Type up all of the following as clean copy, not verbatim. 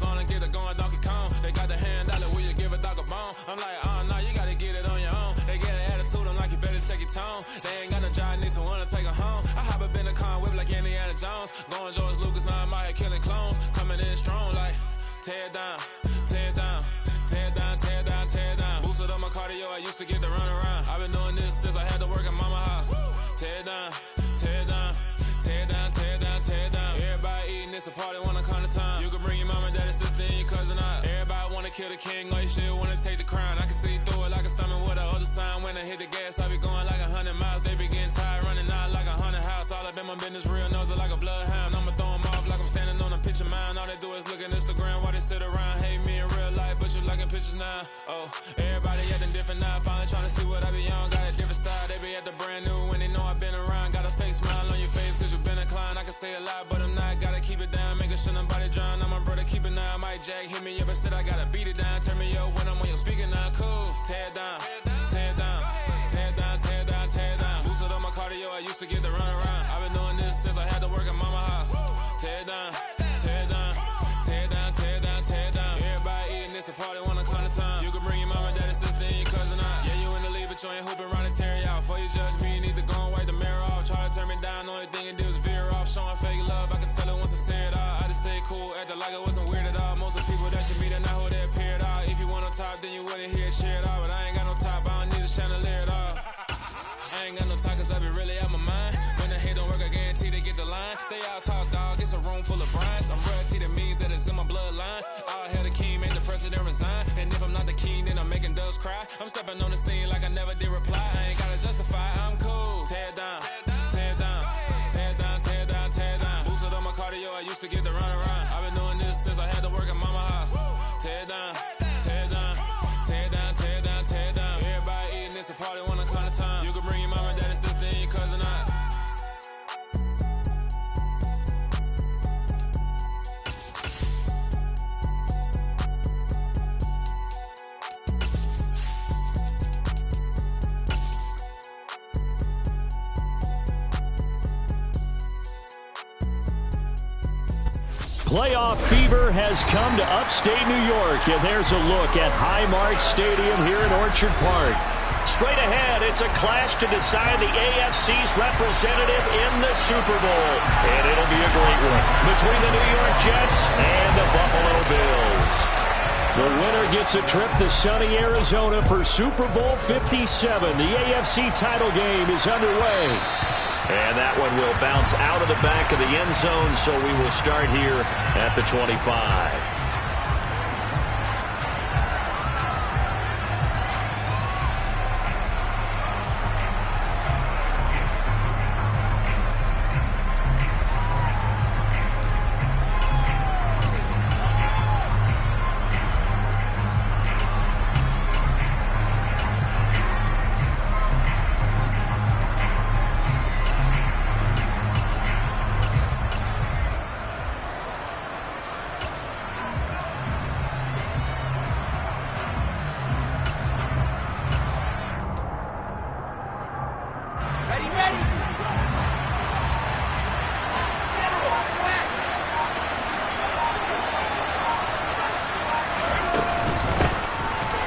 Jones on and get it going Donkey Kong. They got the hand dollar, will you give a dog a bone? I'm like, oh no, you gotta get it on your own. They get an attitude, I'm like, you better check your tone. They ain't got no job, need someone to take her home. I hop up in the car, whip like Indiana Jones. Going George Lucas, now I'm out here killing clones. Coming in strong like, tear down, tear down, tear down, tear down, tear down. Boosted up my cardio, I used to get to run around. I've been doing this since I had to work at mama house. Tear down, tear down, tear down, tear down, tear down. Everybody eating, it's a party, wanna come to time. You can bring your mama, daddy, sister, and your cousin out. Everybody wanna kill the king, or you shit wanna take the crown. I can see through it like a stomach with a other sign. When I hit the gas, I be going like 100 miles. They be getting tired, running out like 100 house. All up in my business, real nose like a bloodhound. I'ma throw them off like I'm standing on a picture mound. All they do is look at Instagram while they sit around. Hate me in real life, but you liking pictures now. Oh, everybody acting different now. Finally trying to see what I be on. Got a different style, they be at the brand new when they know I've been around. Got a fake smile on your face cause you been inclined. I can say a lot, but I'm not. Gotta keep it down, making sure nobody drown. I'm my brother, keep it now. Mike Jack hit me up and said I gotta beat it down. Turn me up when I'm on your speaker now. Cool, tear down, tear down, tear down, tear down, tear down. Boosted up my cardio, I used to get to run around. I've been doing this since I had to work at mama house. Tear down, tear down, tear down, tear down, tear down. Everybody eating, it's a party, wanna come to time. You can bring your mama, daddy, sister, and your cousin out. Yeah, you in the lead, but you ain't hooping around and tear out. Before you judge me, you need to go and wipe the mirror off. Try to turn me down, only thing you did was veer off. Showing fake love, I can tell it once I say it all. I just stay cool, acting like it wasn't weird at all. Most of the people that you meet are not who they appear at all. If you want on top, then you wouldn't hear it cheer at all. But I ain't got no top, I don't need a chandelier at all. I ain't got no talk cause I be really out my mind. When the hate don't work, I guarantee they get the line. They all talk dog, it's a room full of brinds. I'm royalty, that means that it's in my bloodline. All hell the king, made the president resign. And if I'm not the king, then I'm making doves cry. I'm stepping on the scene like I never did reply. I ain't gotta justify, I'm cool. Tear down, tear down, tear down, tear down, tear down. Boosted up my cardio, I used to get to run around. I've been doing this since I had to work at mama house. Tear down, tear down, tear down, tear down, tear down. Everybody eating, it's a party, wanna come to time. You can bring your mama, daddy, sister, and your cousin out. Playoff fever has come to upstate New York, and there's a look at Highmark Stadium here in Orchard Park. Straight ahead, it's a clash to decide the AFC's representative in the Super Bowl. And it'll be a great one between the New York Jets and the Buffalo Bills. The winner gets a trip to sunny Arizona for Super Bowl 57. The AFC title game is underway. And that one will bounce out of the back of the end zone, so we will start here at the 25.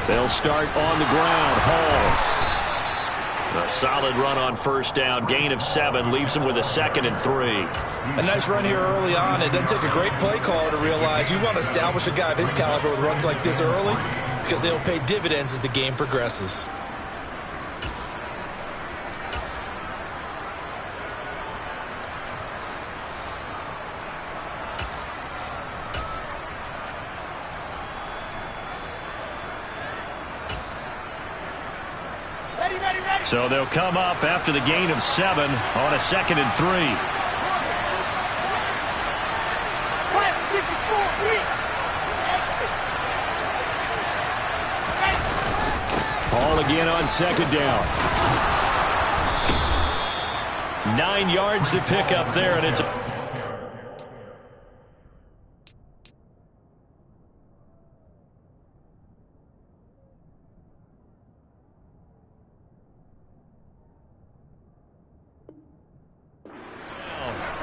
They'll start on the ground. Hall. A solid run on first down. Gain of 7 leaves him with a 2nd and 3. A nice run here early on. It doesn't take a great play caller to realize you want to establish a guy of his caliber with runs like this early because they'll pay dividends as the game progresses. So they'll come up after the gain of 7 on a 2nd and 3. Ball again on 2nd down. 9 yards to pick up there, and it's a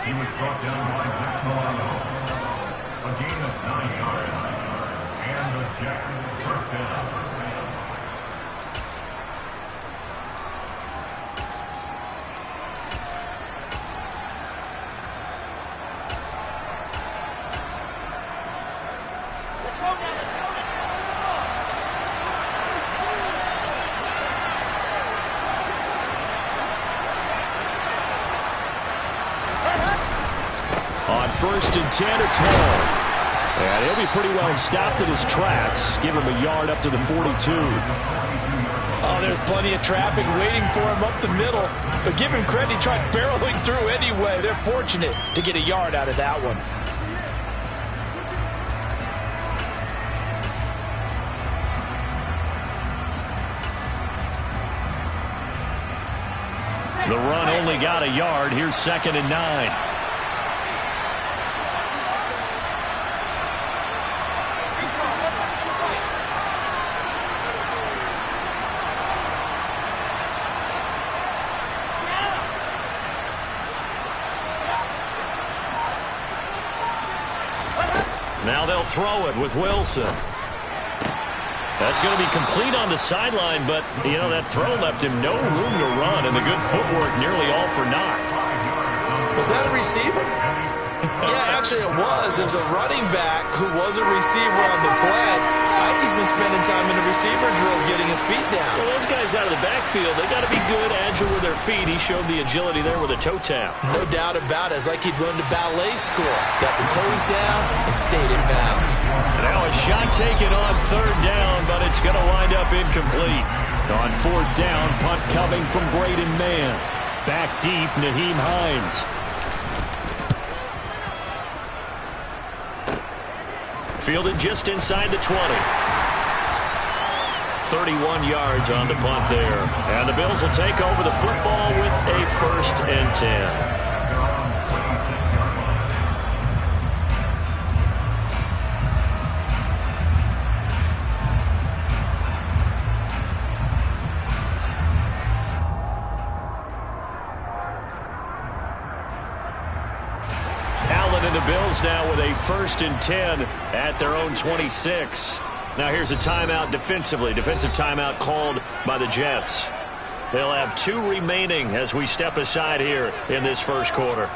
He was brought down by Zach Milano. A gain of 9 yards. On 1st and 10, it's Hall. And he'll be pretty well stopped in his tracks. Give him a yard up to the 42. Oh, there's plenty of traffic waiting for him up the middle. But give him credit, he tried barreling through anyway. They're fortunate to get a yard out of that one. The run only got a yard. Here's 2nd and 9. Now they'll throw it with Wilson. That's going to be complete on the sideline, but, you know, that throw left him no room to run, and the good footwork nearly all for naught. Was that a receiver? Yeah, actually it was. It was a running back who was a receiver on the play. I think he's been spending time in the receiver drills getting his feet down. Well, those guys out of the backfield, they got to be good, agile with their feet. He showed the agility there with a toe tap. No doubt about it. It's like he'd run to ballet school. Got the toes down and stayed in bounds. Now a shot taken on 3rd down, but it's going to wind up incomplete. On 4th down, punt coming from Braden Mann. Back deep, Nyheim Hines. Fielded just inside the 20. 31 yards on the punt there. And the Bills will take over the football with a 1st and 10. And the Bills now with a 1st and 10 at their own 26. Now here's a timeout defensively. Defensive timeout called by the Jets. They'll have 2 remaining as we step aside here in this 1st quarter.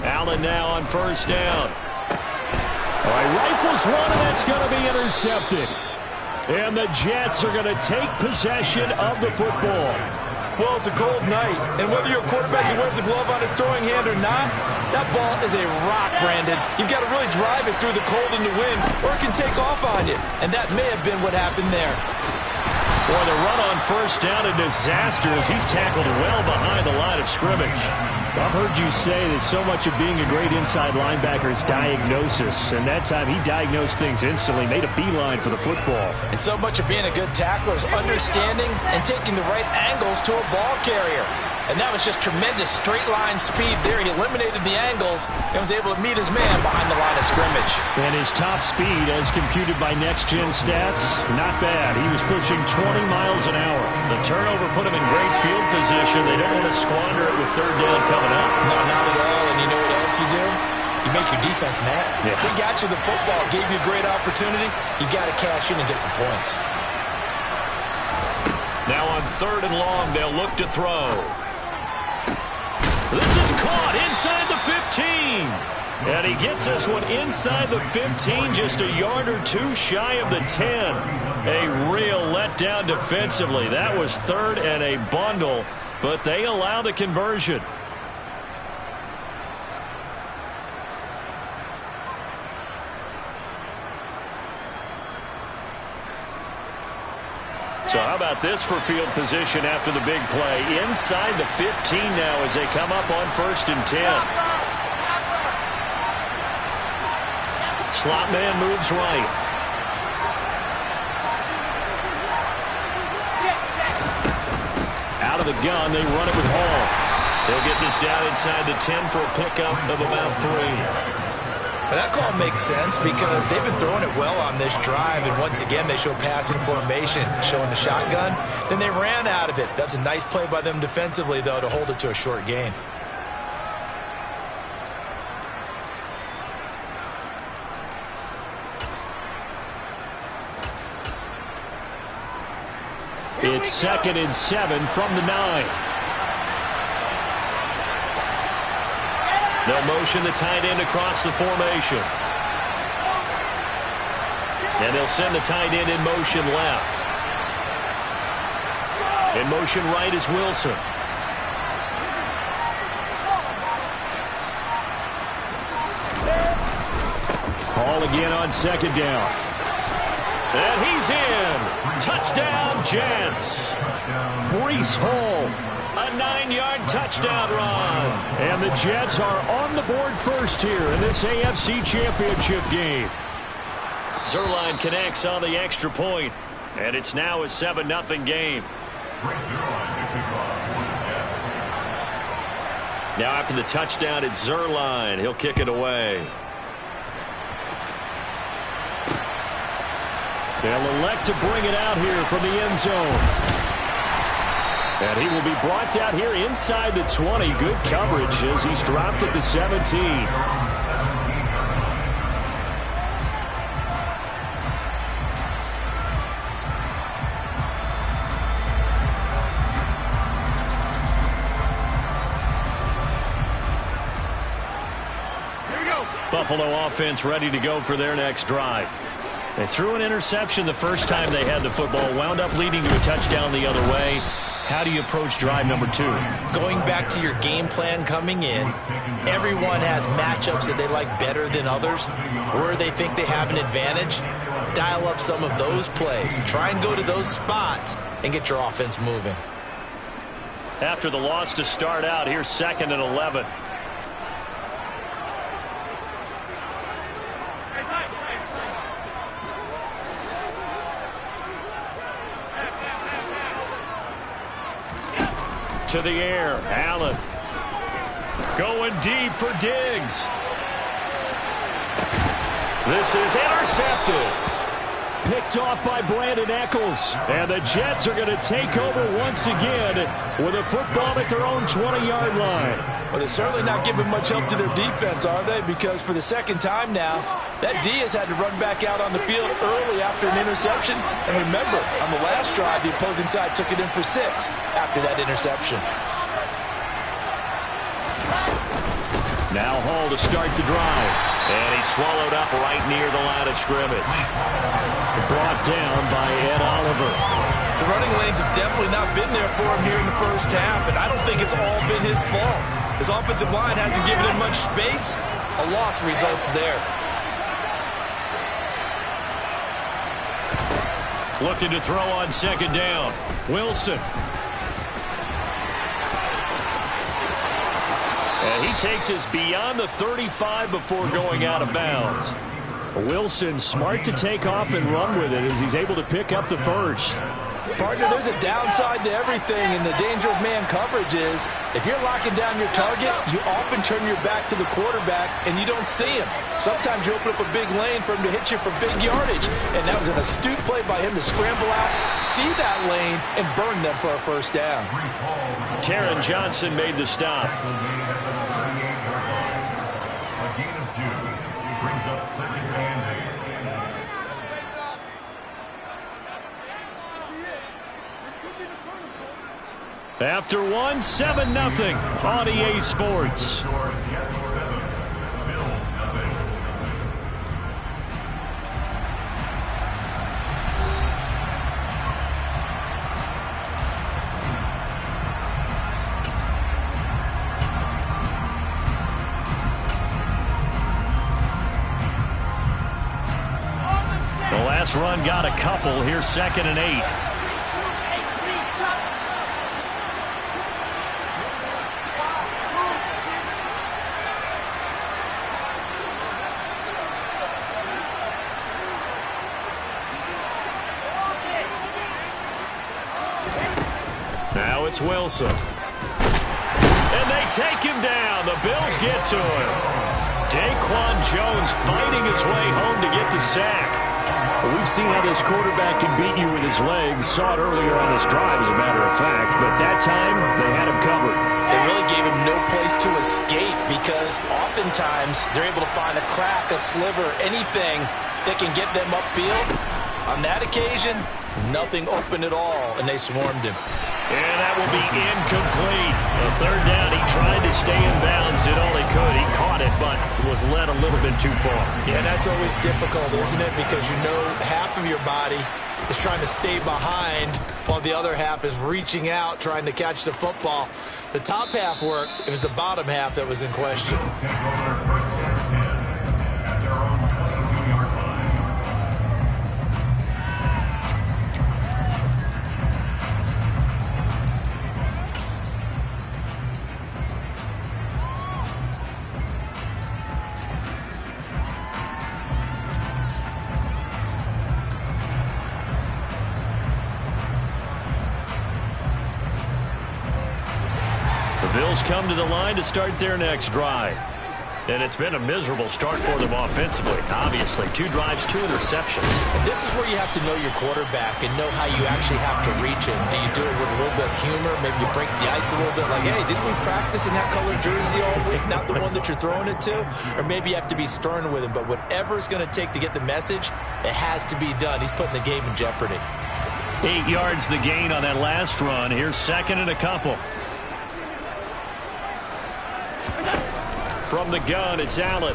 Allen now on 1st down. All right, rifles one, and that's going to be intercepted. And the Jets are going to take possession of the football. Well, it's a cold night, and whether you're a quarterback that wears a glove on his throwing hand or not, that ball is a rock, Brandon. You've got to really drive it through the cold and the wind, or it can take off on you. And that may have been what happened there. Boy, the run on 1st down, a disaster as he's tackled well behind the line of scrimmage. I've heard you say that so much of being a great inside linebacker is diagnosis, and that time he diagnosed things instantly, made a beeline for the football. And so much of being a good tackler is understanding and taking the right angles to a ball carrier. And that was just tremendous straight-line speed there. He eliminated the angles and was able to meet his man behind the line of scrimmage. And his top speed, as computed by Next Gen Stats, not bad. He was pushing 20 miles an hour. The turnover put him in great field position. They don't want to squander it with 3rd down coming up. No, not at all. And you know what else you do? You make your defense mad. Yeah. They got you the football, gave you a great opportunity. You got to cash in and get some points. Now on 3rd and long, they'll look to throw. This is caught inside the 15. And he gets this one inside the 15, just a yard or 2 shy of the 10. A real letdown defensively. That was 3rd and a bundle, but they allow the conversion. So how about this for field position after the big play? Inside the 15 now as they come up on 1st and 10. Slot man moves right. Out of the gun, they run it with Hall. They'll get this down inside the 10 for a pickup of about 3. And that call makes sense because they've been throwing it well on this drive, and once again they show passing formation, showing the shotgun. Then they ran out of it. That's a nice play by them defensively, though, to hold it to a short gain. It's 2nd and 7 from the 9. They'll motion the tight end across the formation. And they'll send the tight end in motion left. In motion right is Wilson. Hall again on 2nd down. And he's in. Touchdown, Jets. Breece Hall, a 9-yard touchdown run. And the Jets are on the board first here in this AFC Championship game. Zuerlein connects on the extra point, and it's now a 7-0 game. Now after the touchdown, it's Zuerlein. He'll kick it away. They'll elect to bring it out here from the end zone. And he will be brought out here inside the 20. Good coverage as he's dropped at the 17. Buffalo offense ready to go for their next drive. They threw an interception the first time they had the football, wound up leading to a touchdown the other way. How do you approach drive number 2? Going back to your game plan coming in, everyone has matchups that they like better than others, where they think they have an advantage. Dial up some of those plays. Try and go to those spots and get your offense moving. After the loss to start out, here's 2nd and 11. To the air, Allen. Going deep for Diggs. This is intercepted. Picked off by Brandon Echols. And the Jets are going to take over once again with a football at their own 20-yard line. Well, they're certainly not giving much help to their defense, are they? Because for the second time now, that D has had to run back out on the field early after an interception. And remember, on the last drive, the opposing side took it in for 6 after that interception. Now Hall to start the drive. And he's swallowed up right near the line of scrimmage. Brought down by Ed Oliver. The running lanes have definitely not been there for him here in the first half, and I don't think it's all been his fault. His offensive line hasn't given him much space. A loss results there. Looking to throw on 2nd down. Wilson. And he takes us beyond the 35 before going out of bounds. Wilson smart to take off and run with it as he's able to pick up the first. Partner, there's a downside to everything, and the danger of man coverage is if you're locking down your target, you often turn your back to the quarterback and you don't see him. Sometimes you open up a big lane for him to hit you for big yardage, and that was an astute play by him to scramble out, see that lane, and burn them for a first down. Taron Johnson made the stop. After 7-0 on EA Sports. The last run got a couple. Here's 2nd and 8. Now it's Wilson. And they take him down. The Bills get to him. Daquan Jones fighting his way home to get the sack. Well, we've seen how this quarterback can beat you with his legs. Saw it earlier on this drive, as a matter of fact. But that time, they had him covered. They really gave him no place to escape because oftentimes they're able to find a crack, a sliver, anything that can get them upfield. On that occasion, nothing open at all, and they swarmed him. And that will be incomplete. A third down, he tried to stay in bounds, did all he could. He caught it, but was led a little bit too far. Yeah, that's always difficult, isn't it? Because you know half of your body is trying to stay behind while the other half is reaching out, trying to catch the football. The top half worked. It was the bottom half that was in question. Bills come to the line to start their next drive. And it's been a miserable start for them offensively. Obviously, 2 drives, 2 interceptions. And this is where you have to know your quarterback and know how you actually have to reach him. Do you do it with a little bit of humor? Maybe you break the ice a little bit like, hey, didn't we practice in that colored jersey all week? Not the one that you're throwing it to? Or maybe you have to be stern with him. But whatever it's going to take to get the message, it has to be done. He's putting the game in jeopardy. 8 yards the gain on that last run. Here's second and a couple. From the gun, it's Allen.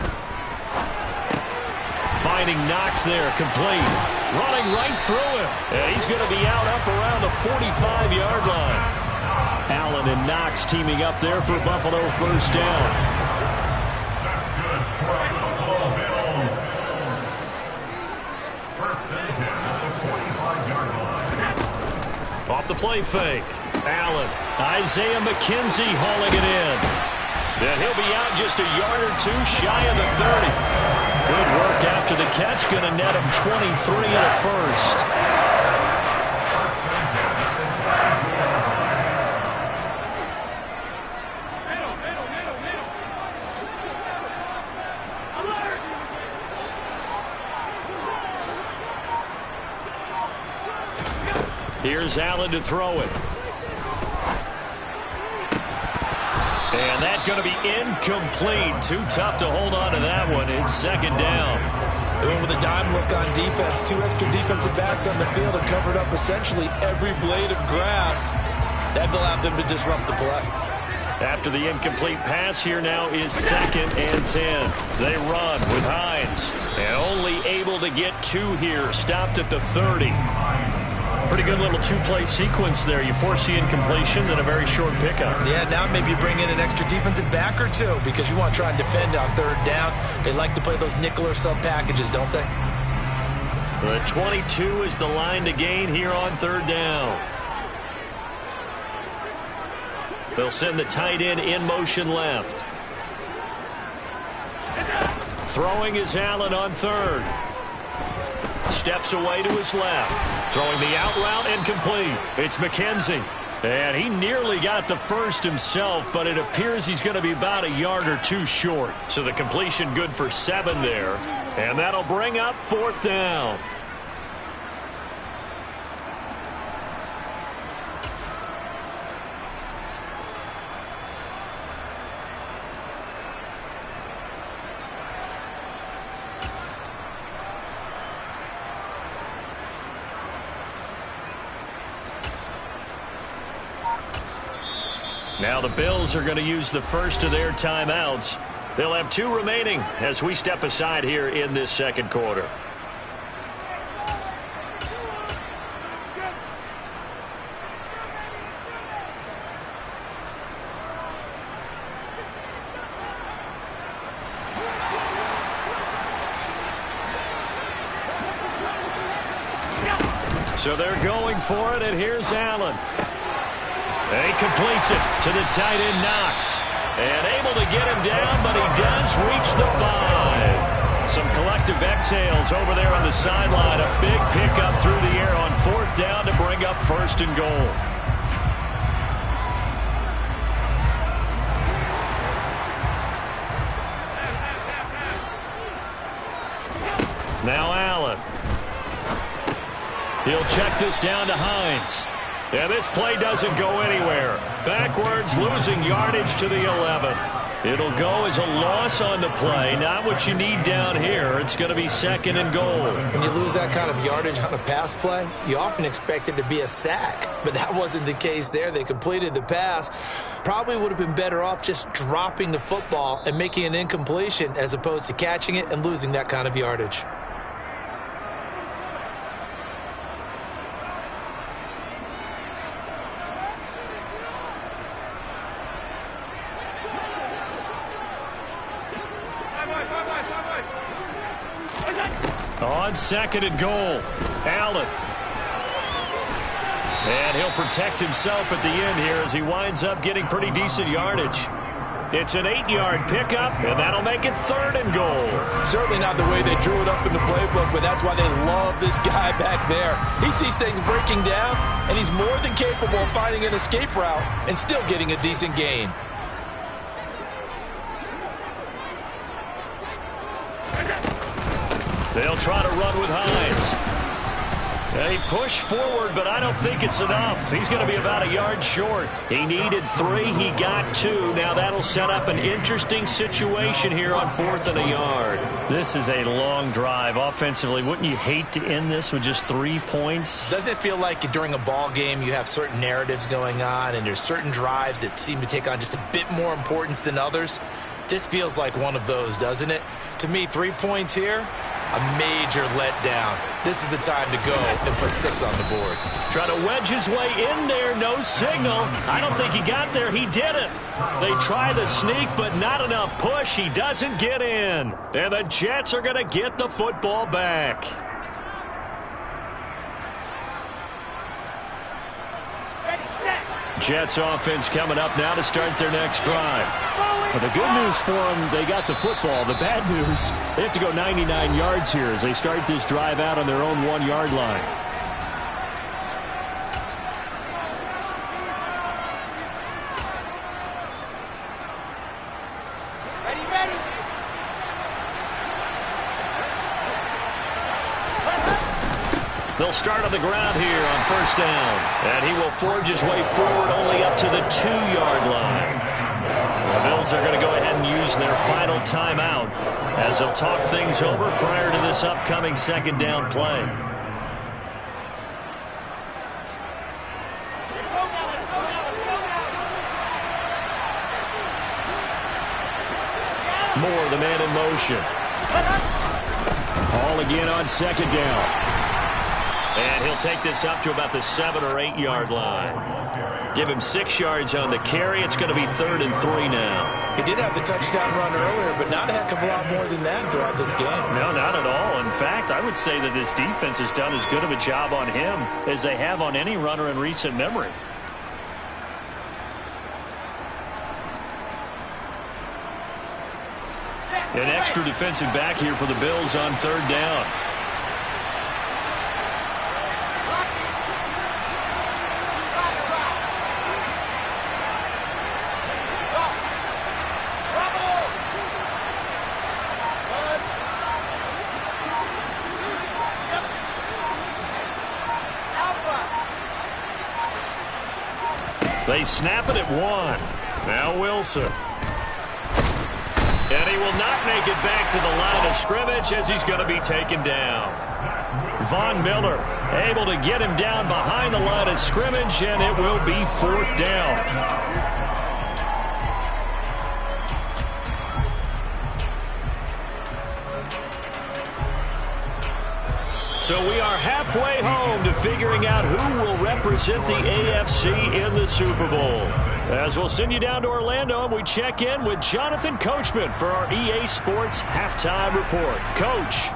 Finding Knox there, complete. Running right through him. And he's going to be out up around the 45-yard line. Allen and Knox teaming up there for Buffalo first down. Off the play fake. Allen. Isaiah McKenzie hauling it in. And he'll be out just a yard or 2 shy of the 30. Good work after the catch. Going to net him 23 and a first. Here's Allen to throw it. And that's going to be incomplete. Too tough to hold on to that one. It's second down. They went with a dime look on defense. 2 extra defensive backs on the field and covered up essentially every blade of grass. That allowed them to disrupt the play. After the incomplete pass, here now is second and 10. They run with Hines. And only able to get 2 here. Stopped at the 30. Pretty good little 2-play sequence there. You force the incompletion, then a very short pickup. Yeah, now maybe you bring in an extra defensive back or 2 because you want to try and defend on third down. They like to play those nickel or sub packages, don't they? 22 is the line to gain here on third down. They'll send the tight end in motion left. Throwing is Allen on third. Steps away to his left. Throwing the out route incomplete. It's McKenzie. And he nearly got the first himself, but it appears he's going to be about a yard or 2 short. So the completion good for 7 there. And that'll bring up fourth down. Now the Bills are going to use the first of their timeouts. They'll have 2 remaining as we step aside here in this second quarter. So they're going for it, and here's Allen. And he completes it to the tight end, Knox. And able to get him down, but he does reach the 5. Some collective exhales over there on the sideline. A big pickup through the air on fourth down to bring up first and goal. He'll check this down to Hines. And this play doesn't go anywhere. Backwards, losing yardage to the 11. It'll go as a loss on the play. Not what you need down here. It's going to be 2nd and goal. When you lose that kind of yardage on a pass play, you often expect it to be a sack. But that wasn't the case there. They completed the pass. Probably would have been better off just dropping the football and making an incompletion as opposed to catching it and losing that kind of yardage. On 2nd and goal, Allen. And he'll protect himself at the end here as he winds up getting pretty decent yardage. It's an 8-yard pickup, and that'll make it 3rd and goal. Certainly not the way they drew it up in the playbook, but that's why they love this guy back there. He sees things breaking down, and he's more than capable of finding an escape route and still getting a decent gain. They'll try to run with Hines. They push forward, but I don't think it's enough. He's going to be about a yard short. He needed 3. He got 2. Now that'll set up an interesting situation here on 4th and a yard. This is a long drive offensively. Wouldn't you hate to end this with just 3 points? Doesn't it feel like during a ball game you have certain narratives going on and there's certain drives that seem to take on just a bit more importance than others? This feels like one of those, doesn't it? To me, 3 points here, a major letdown. This is the time to go and put 6 on the board. Trying to wedge his way in there, no signal. I don't think he got there. He didn't. They try the sneak, but not enough push. He doesn't get in. And the Jets are going to get the football back. Jets offense coming up now to start their next drive. Well, the good news for them, they got the football. The bad news, they have to go 99 yards here as they start this drive out on their own 1-yard line. They'll start on the ground here on 1st down. And he will forge his way forward only up to the 2-yard line. The Bills are going to go ahead and use their final timeout as they'll talk things over prior to this upcoming 2nd down play. Moore, the man in motion. All again on 2nd down. And he'll take this up to about the 7 or 8 yard line. Give him 6 yards on the carry. It's going to be 3rd and 3 now. He did have the touchdown run earlier, but not a heck of a lot more than that throughout this game. No, not at all. In fact, I would say that this defense has done as good of a job on him as they have on any runner in recent memory. An extra defensive back here for the Bills on 3rd down. They snap it at 1. Now Wilson. And he will not make it back to the line of scrimmage as he's going to be taken down. Von Miller able to get him down behind the line of scrimmage, and it will be 4th down. So we are halfway home to figuring out who will represent the AFC in the Super Bowl. As we'll send you down to Orlando, and we check in with Jonathan Coachman for our EA Sports Halftime Report. Coach.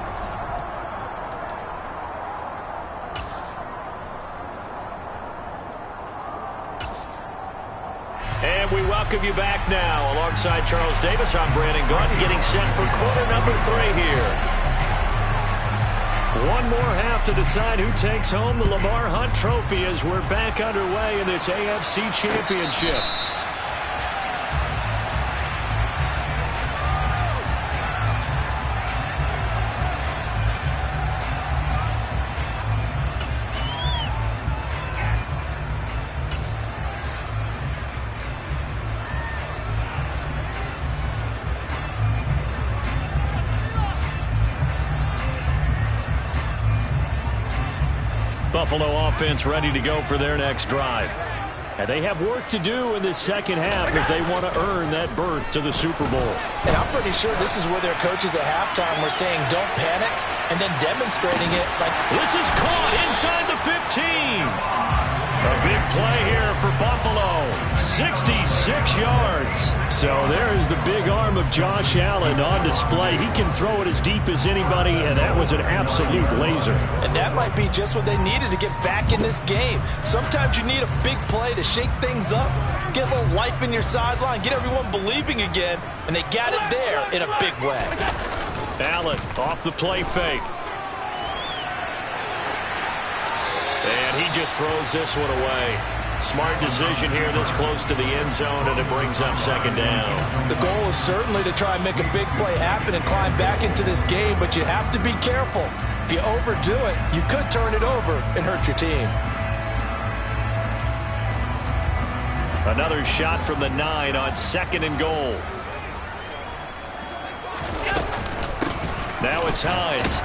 And we welcome you back now. Alongside Charles Davis, I'm Brandon Gaudin, getting set for quarter number 3 here. One more half to decide who takes home the Lamar Hunt Trophy as we're back underway in this AFC Championship. Buffalo offense ready to go for their next drive. And they have work to do in this second half if they want to earn that berth to the Super Bowl. And I'm pretty sure this is where their coaches at halftime were saying, don't panic, and then demonstrating it. This is caught inside the 15. A big play here for Buffalo. 66 yards. So there is the big arm of Josh Allen on display. He can throw it as deep as anybody, and that was an absolute laser. And that might be just what they needed to get back in this game. Sometimes you need a big play to shake things up, get a little life in your sideline, get everyone believing again, and they got it there in a big way. Allen off the play fake. And he just throws this one away. Smart decision here this close to the end zone, and it brings up second down. The goal is certainly to try and make a big play happen and climb back into this game, but you have to be careful. If you overdo it, you could turn it over and hurt your team. Another shot from the 9 on 2nd and goal. Now it's Hines.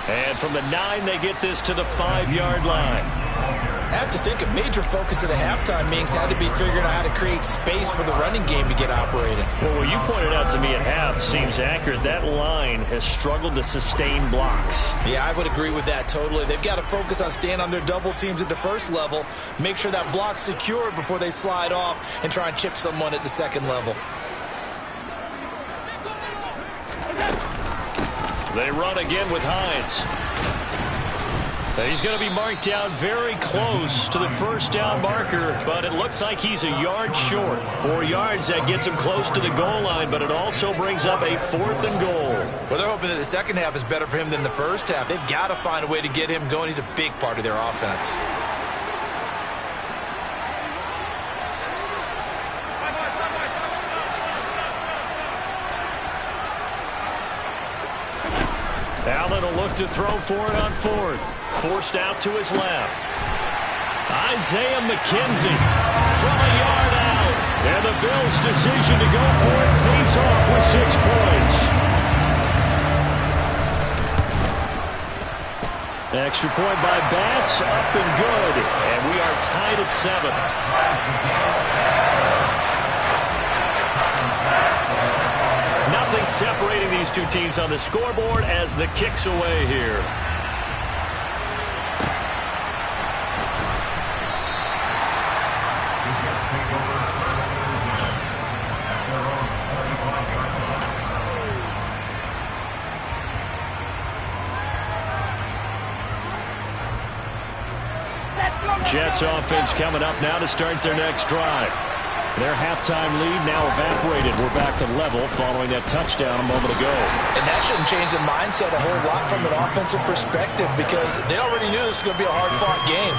And from the 9, they get this to the 5-yard line. I have to think a major focus of the halftime meetings had to be figuring out how to create space for the running game to get operating. Well, what you pointed out to me at half seems accurate. That line has struggled to sustain blocks. Yeah, I would agree with that totally. They've got to focus on staying on their double teams at the first level, make sure that block's secure before they slide off and try and chip someone at the second level. They run again with Hines. He's going to be marked down very close to the first down marker, but it looks like he's a yard short. 4 yards, that gets him close to the goal line, but it also brings up a 4th and goal. Well, they're hoping that the second half is better for him than the first half. They've got to find a way to get him going. He's a big part of their offense. Allen will look to throw for it on 4th. Forced out to his left. Isaiah McKenzie from a yard out. And the Bills' decision to go for it pays off with 6 points. Extra point by Bass, up and good. And we are tied at 7. Nothing separating these two teams on the scoreboard as the kick's away here. Jets offense coming up now to start their next drive. Their halftime lead now evaporated. We're back to level following that touchdown a moment ago. And that shouldn't change the mindset a whole lot from an offensive perspective because they already knew this was going to be a hard-fought game.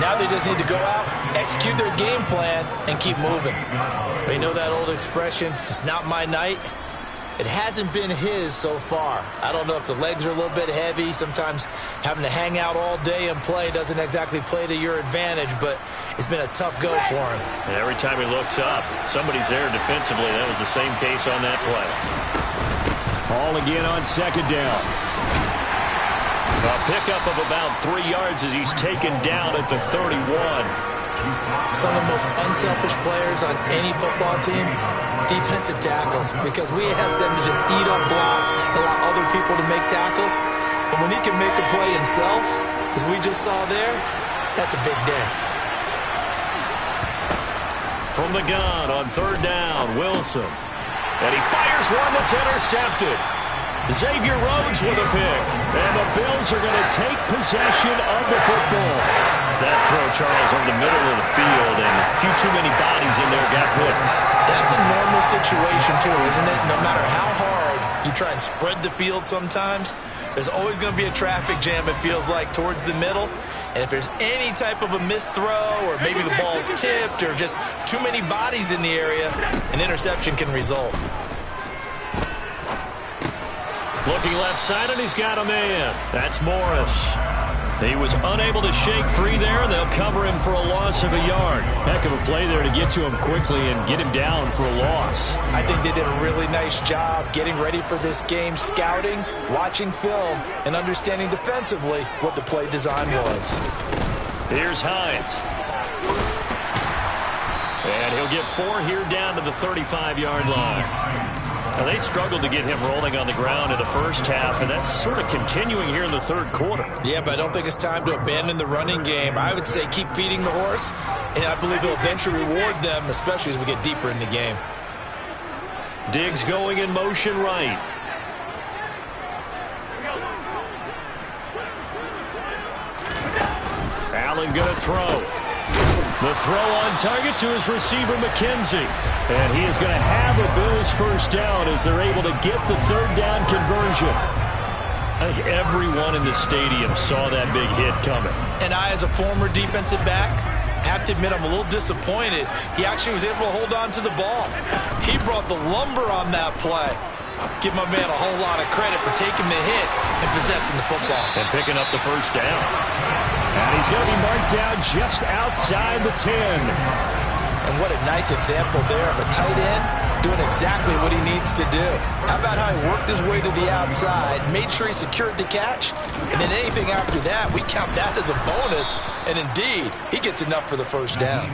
Now they just need to go out, execute their game plan, and keep moving. They know that old expression, it's not my night. It hasn't been his so far. I don't know if the legs are a little bit heavy. Sometimes having to hang out all day and play doesn't exactly play to your advantage, but it's been a tough go for him. And every time he looks up, somebody's there defensively. That was the same case on that play. Ball again on 2nd down. A pickup of about 3 yards as he's taken down at the 31. Some of the most unselfish players on any football team, defensive tackles, because we ask them to just eat up blocks and allow other people to make tackles. But when he can make a play himself, as we just saw there, that's a big day. From the gun on 3rd down, Wilson. And he fires one that's intercepted. Xavier Rhodes with a pick. And the Bills are going to take possession of the football. That throw, Charles, over the middle of the field, and a few too many bodies in there got picked. That's a normal situation, too, isn't it? No matter how hard you try and spread the field sometimes, there's always going to be a traffic jam, it feels like, towards the middle. And if there's any type of a missed throw or maybe the ball's tipped or just too many bodies in the area, an interception can result. Looking left side, and he's got a man. That's Morris. He was unable to shake free there, and they'll cover him for a loss of a yard. Heck of a play there to get to him quickly and get him down for a loss. I think they did a really nice job getting ready for this game, scouting, watching film, and understanding defensively what the play design was. Here's Hines. And he'll get 4 here down to the 35-yard line. Now, they struggled to get him rolling on the ground in the first half, and that's sort of continuing here in the third quarter. Yeah, but I don't think it's time to abandon the running game. I would say keep feeding the horse, and I believe he'll eventually reward them, especially as we get deeper in the game. Diggs going in motion right. Allen going to throw. The throw on target to his receiver, McKenzie. And he is going to have a Bills first down as they're able to get the third down conversion. I think everyone in the stadium saw that big hit coming. And I, as a former defensive back, have to admit I'm a little disappointed. He actually was able to hold on to the ball. He brought the lumber on that play. Give my man a whole lot of credit for taking the hit and possessing the football. And picking up the first down. And he's going to be marked down just outside the 10. And what a nice example there of a tight end doing exactly what he needs to do. How about how he worked his way to the outside, made sure he secured the catch, and then anything after that, we count that as a bonus. And indeed, he gets enough for the first down.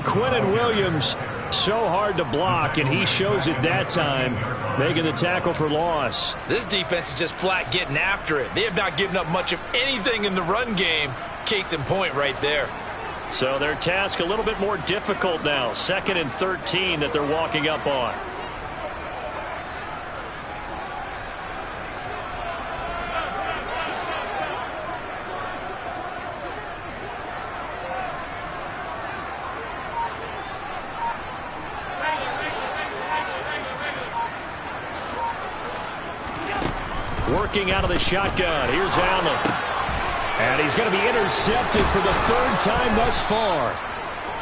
Quinnen Williams, so hard to block, and he shows it that time, making the tackle for loss. This defense is just flat getting after it. They have not given up much of anything in the run game. Case in point right there. So their task a little bit more difficult now. 2nd and 13 that they're walking up on. Working out of the shotgun. Here's Allen. And he's going to be intercepted for the 3rd time thus far.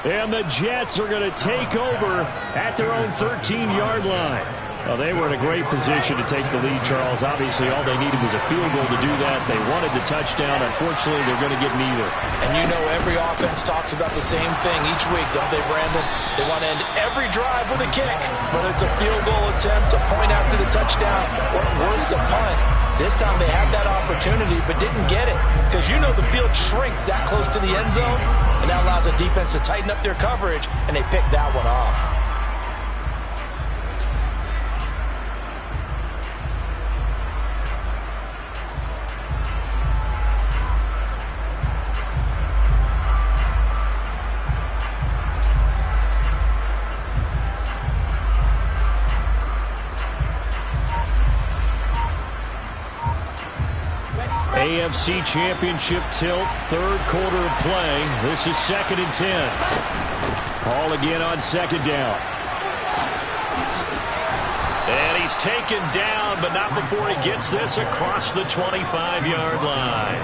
And the Jets are going to take over at their own 13-yard line. Well, they were in a great position to take the lead, Charles. Obviously, all they needed was a field goal to do that. They wanted the touchdown. Unfortunately, they're going to get neither. And you know every offense talks about the same thing each week, don't they, Brandon? They want to end every drive with a kick, whether it's a field goal attempt, a point after the touchdown, or at worst, a punt. This time they had that opportunity but didn't get it because you know the field shrinks that close to the end zone, and that allows the defense to tighten up their coverage, and they picked that one off. AFC Championship tilt, 3rd quarter of play. This is 2nd and 10. Hall again on 2nd down. And he's taken down, but not before he gets this across the 25-yard line.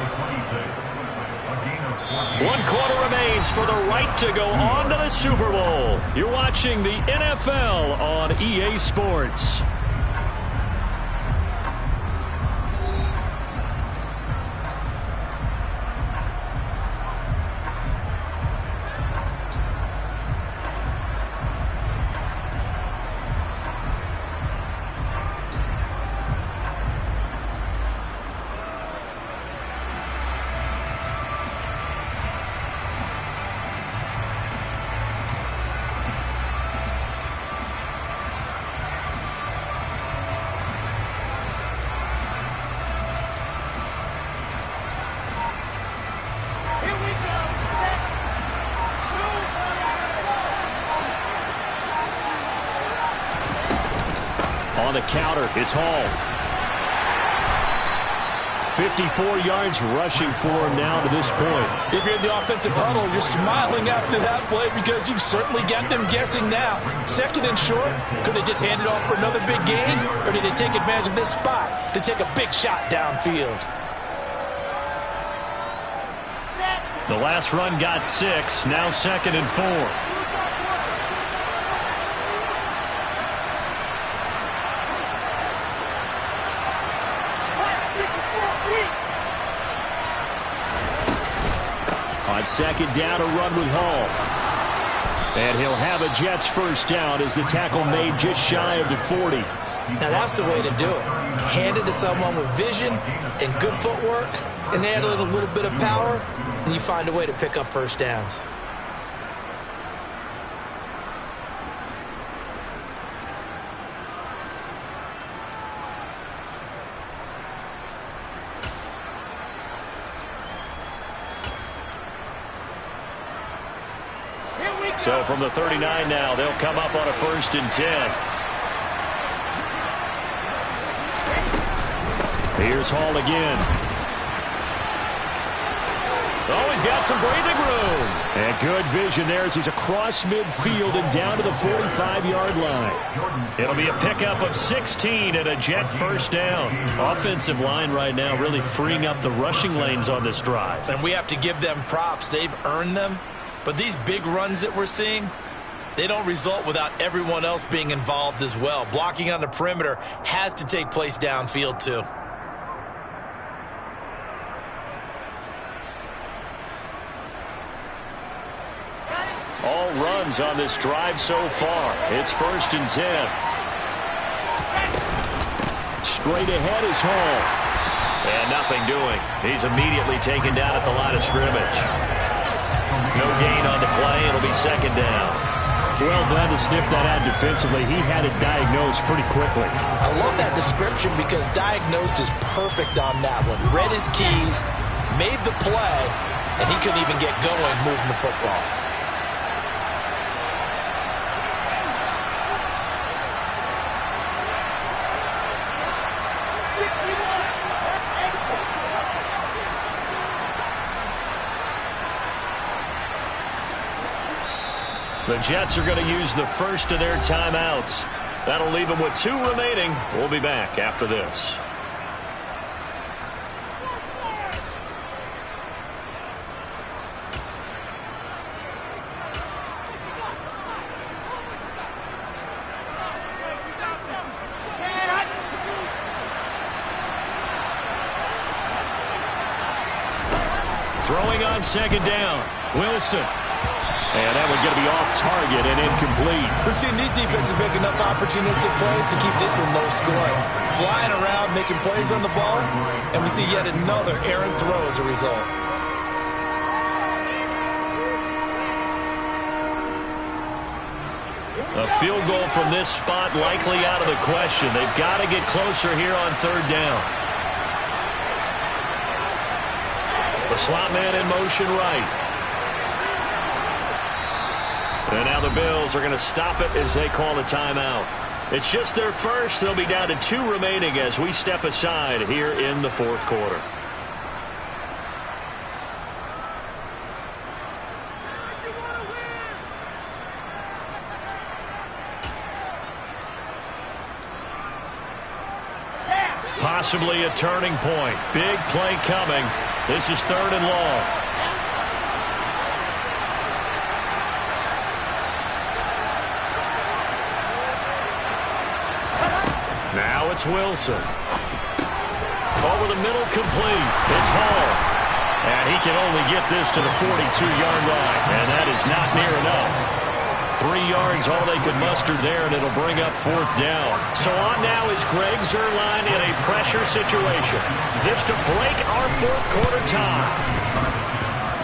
1 quarter remains for the right to go on to the Super Bowl. You're watching the NFL on EA Sports. On the counter, it's Hall. 54 yards rushing for him now to this point. If you're in the offensive huddle, you're smiling after that play because you've certainly got them guessing now. 2nd and short, could they just hand it off for another big gain? Or did they take advantage of this spot to take a big shot downfield? The last run got 6, now 2nd and 4. On second down, a run with Hall. And he'll have a Jets first down as the tackle made just shy of the 40. Now that's the way to do it. Hand it to someone with vision and good footwork, and add a little bit of power, and you find a way to pick up first downs. So from the 39 now, they'll come up on a 1st and 10. Here's Hall again. Oh, he's got some breathing room. And good vision there as he's across midfield and down to the 45-yard line. It'll be a pickup of 16 and a Jet first down. Offensive line right now really freeing up the rushing lanes on this drive. And we have to give them props. They've earned them. But these big runs that we're seeing, they don't result without everyone else being involved as well. Blocking on the perimeter has to take place downfield too. All runs on this drive so far. It's 1st and 10. Straight ahead is Hall. And nothing doing. He's immediately taken down at the line of scrimmage. No gain on the play. It'll be second down. Well done to sniff that out defensively. He had it diagnosed pretty quickly. I love that description because diagnosed is perfect on that one. Read his keys, made the play, and he couldn't even get going moving the football. The Jets are going to use the first of their timeouts. That'll leave them with 2 remaining. We'll be back after this. Throwing on second down. Wilson. And that one going to be off target and incomplete. We've seen these defenses make enough opportunistic plays to keep this one low scoring. Flying around, making plays on the ball, and we see yet another errant throw as a result. A field goal from this spot likely out of the question. They've got to get closer here on 3rd down. The slot man in motion right. And now the Bills are going to stop it as they call a timeout. It's just their first. They'll be down to 2 remaining as we step aside here in the 4th quarter. Possibly a turning point. Big play coming. This is 3rd and long. Now it's Wilson. Over the middle, complete. It's Hall. And he can only get this to the 42-yard line. And that is not near enough. 3 yards, all they could muster there, and it'll bring up 4th down. So on now is Greg Zuerlein in a pressure situation. This to break our 4th quarter tie.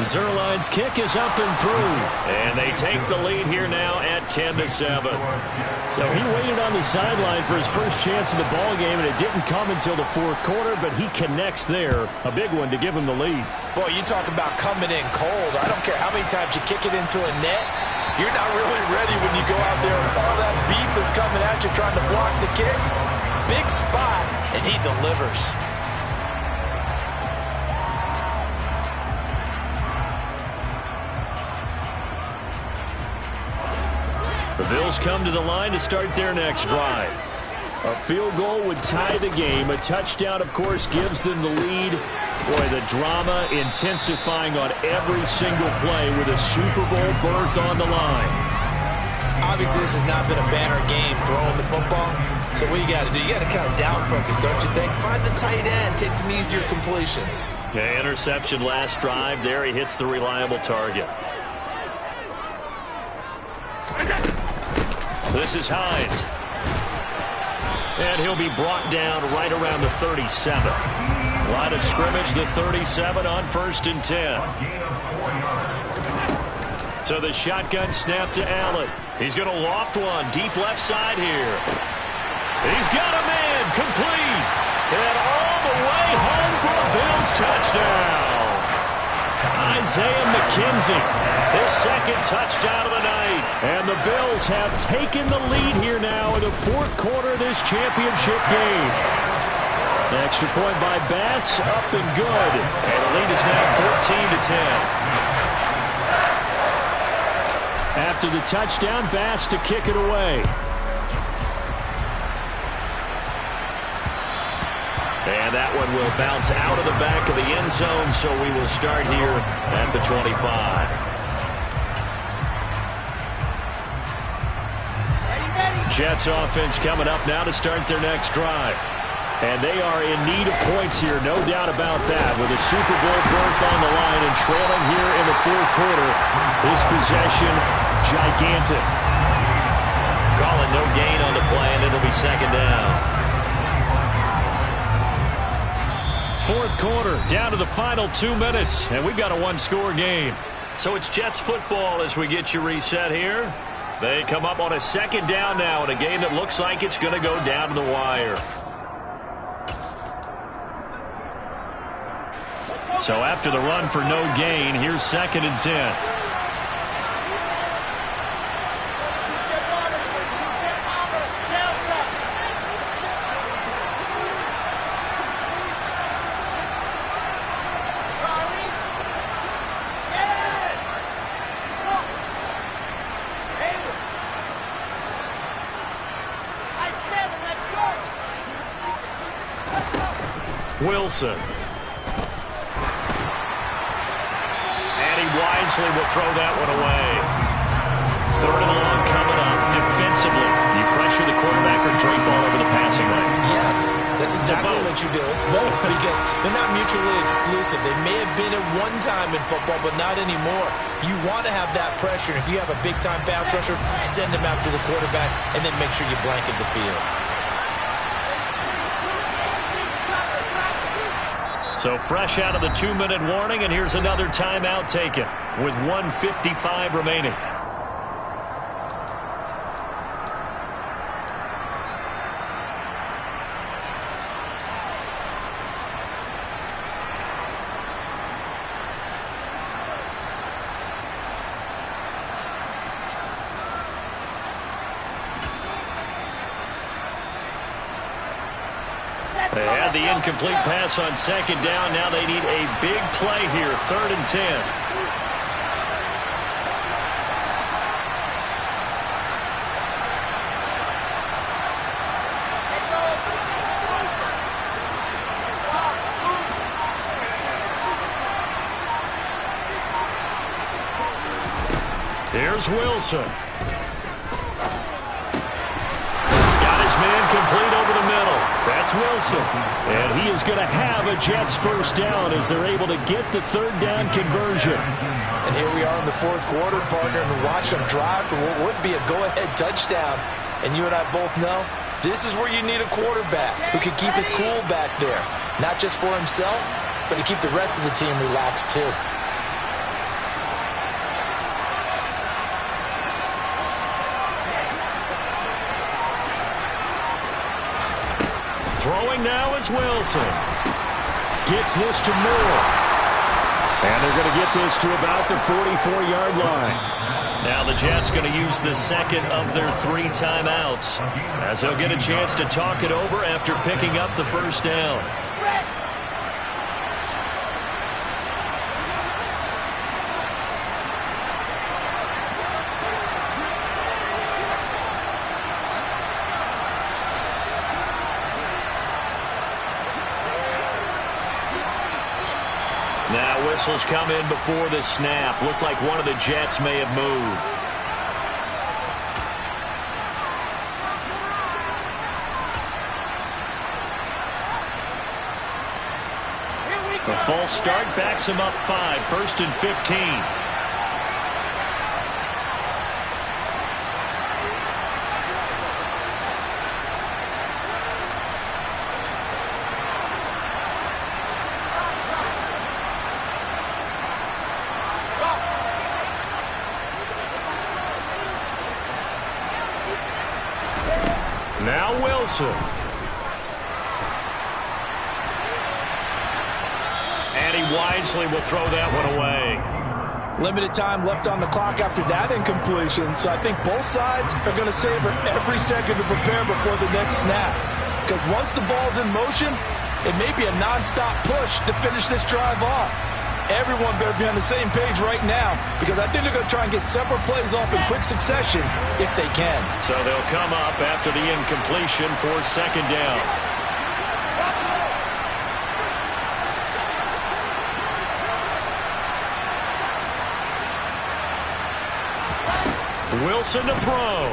Zuerlein's kick is up and through. And they take the lead here now at 10-7. So he waited on the sideline for his first chance in the ball game, and it didn't come until the 4th quarter, but he connects there. A big one to give him the lead. Boy, you talk about coming in cold. I don't care how many times you kick it into a net. You're not really ready when you go out there and all that beef is coming at you trying to block the kick. Big spot, and he delivers. The Bills come to the line to start their next drive. A field goal would tie the game. A touchdown, of course, gives them the lead. Boy, the drama intensifying on every single play with a Super Bowl berth on the line. Obviously, this has not been a banner game throwing the football, So what you got to do, you got to kind of down focus, don't you think? Find the tight end, take some easier completions. Yeah, interception last drive. There he hits the reliable target. This is Hines. And he'll be brought down right around the 37. Line of scrimmage, the 37 on 1st and 10. So the shotgun snap to Allen. He's going to loft one deep left side here. He's got a man complete. And all the way home for a Bills touchdown. Isaiah McKenzie, his second touchdown of the night. And the Bills have taken the lead here now in the 4th quarter of this championship game. The extra point by Bass, up and good. And the lead is now 14-10. After the touchdown, Bass to kick it away. And that one will bounce out of the back of the end zone, so we will start here at the 25. Jets offense coming up now to start their next drive. And they are in need of points here, no doubt about that. With a Super Bowl berth on the line and trailing here in the 4th quarter, this possession gigantic. Calling no gain on the play, and it'll be 2nd down. 4th quarter, down to the final 2 minutes, and we've got a 1-score game. So it's Jets football as we get you reset here. They come up on a 2nd down now in a game that looks like it's going to go down to the wire. So after the run for no gain, here's 2nd and 10. Wilson. And he wisely will throw that one away. 3rd and long coming up. Defensively, you pressure the quarterback or drape all over the passing lane. Yes, that's exactly what you do. It's both because they're not mutually exclusive. They may have been at one time in football, but not anymore. You want to have that pressure. If you have a big-time pass rusher, send him after the quarterback, and then make sure you blanket the field. So fresh out of the 2-minute warning, and here's another timeout taken with 1:55 remaining. They had the incomplete pass on 2nd down. Now they need a big play here, 3rd and 10. Here's Wilson. Got his man complete over the middle. That's Wilson. And he is going to have a Jets 1st down as they're able to get the 3rd down conversion. And here we are in the 4th quarter, partner, and watch them drive for what would be a go-ahead touchdown. And you and I both know this is where you need a quarterback who can keep his cool back there. Not just for himself, but to keep the rest of the team relaxed too. Throwing now is Wilson. Gets this to Moore. And they're going to get this to about the 44-yard line. Now the Jets going to use the 2nd of their 3 timeouts, as they'll get a chance to talk it over after picking up the 1st down. Now whistles come in before the snap. Looked like one of the Jets may have moved. A false start backs him up 5, 1st and 15. Now Wilson. And he wisely will throw that one away. Limited time left on the clock after that incompletion, so I think both sides are going to savor every second to prepare before the next snap. Because once the ball's in motion, it may be a nonstop push to finish this drive off. Everyone better be on the same page right now, because I think they're going to try and get several plays off in quick succession if they can. So they'll come up after the incompletion for 2nd down. Wilson to throw.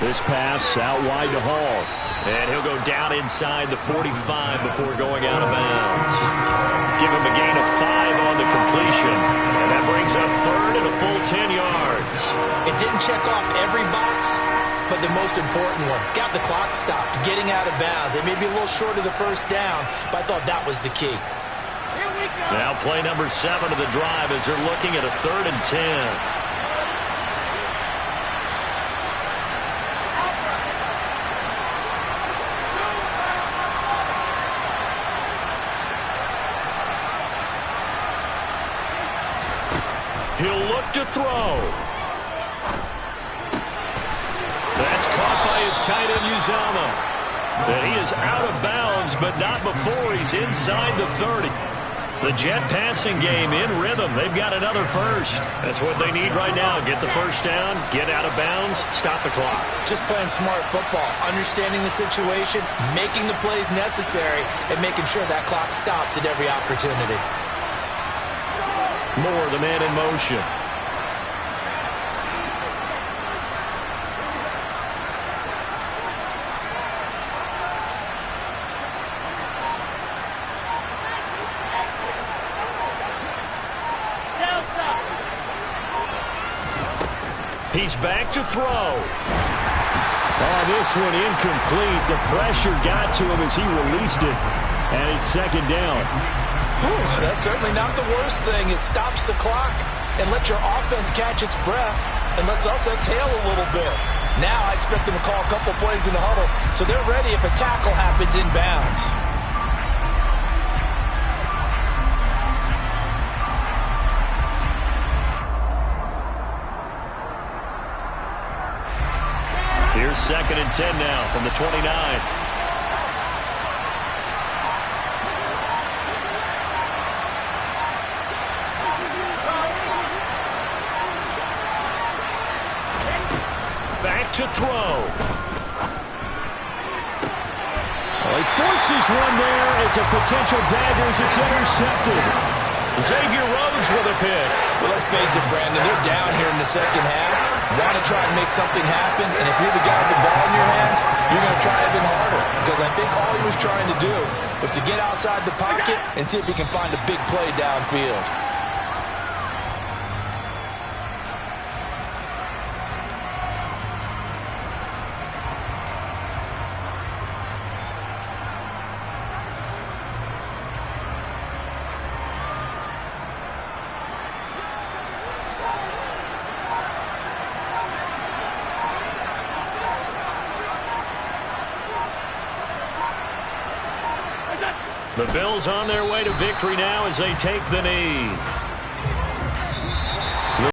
This pass out wide to Hall. And he'll go down inside the 45 before going out of bounds. Give him a gain of 5 on the completion. And that brings up 3rd and a full 10 yards. It didn't check off every box, but the most important one. Got the clock stopped, getting out of bounds. It may be a little short of the 1st down, but I thought that was the key. Now play number 7 of the drive as they're looking at a 3rd and 10. He'll look to throw. That's caught by his tight end, Uzomah. And he is out of bounds, but not before he's inside the 30. The Jet passing game in rhythm. They've got another first. That's what they need right now. Get the first down, get out of bounds, stop the clock. Just playing smart football, understanding the situation, making the plays necessary, and making sure that clock stops at every opportunity. Moore, the man in motion. He's back to throw. Oh, this one incomplete. The pressure got to him as he released it. And it's 2nd down. That's certainly not the worst thing. It stops the clock and lets your offense catch its breath and lets us exhale a little bit. Now I expect them to call a couple plays in the huddle so they're ready if a tackle happens in bounds. Here's 2nd and 10 now from the 29. Back to throw. Well, he forces one there. It's a potential dagger as it's intercepted. Xavier Rhodes with a pick. Well, let's face it, Brandon, they're down here in the 2nd half. Want to try and make something happen, and if you're the guy with the ball in your hands, you're going to try even harder. Because I think all he was trying to do was to get outside the pocket and see if he can find a big play downfield. The Bills on their way to victory now as they take the knee.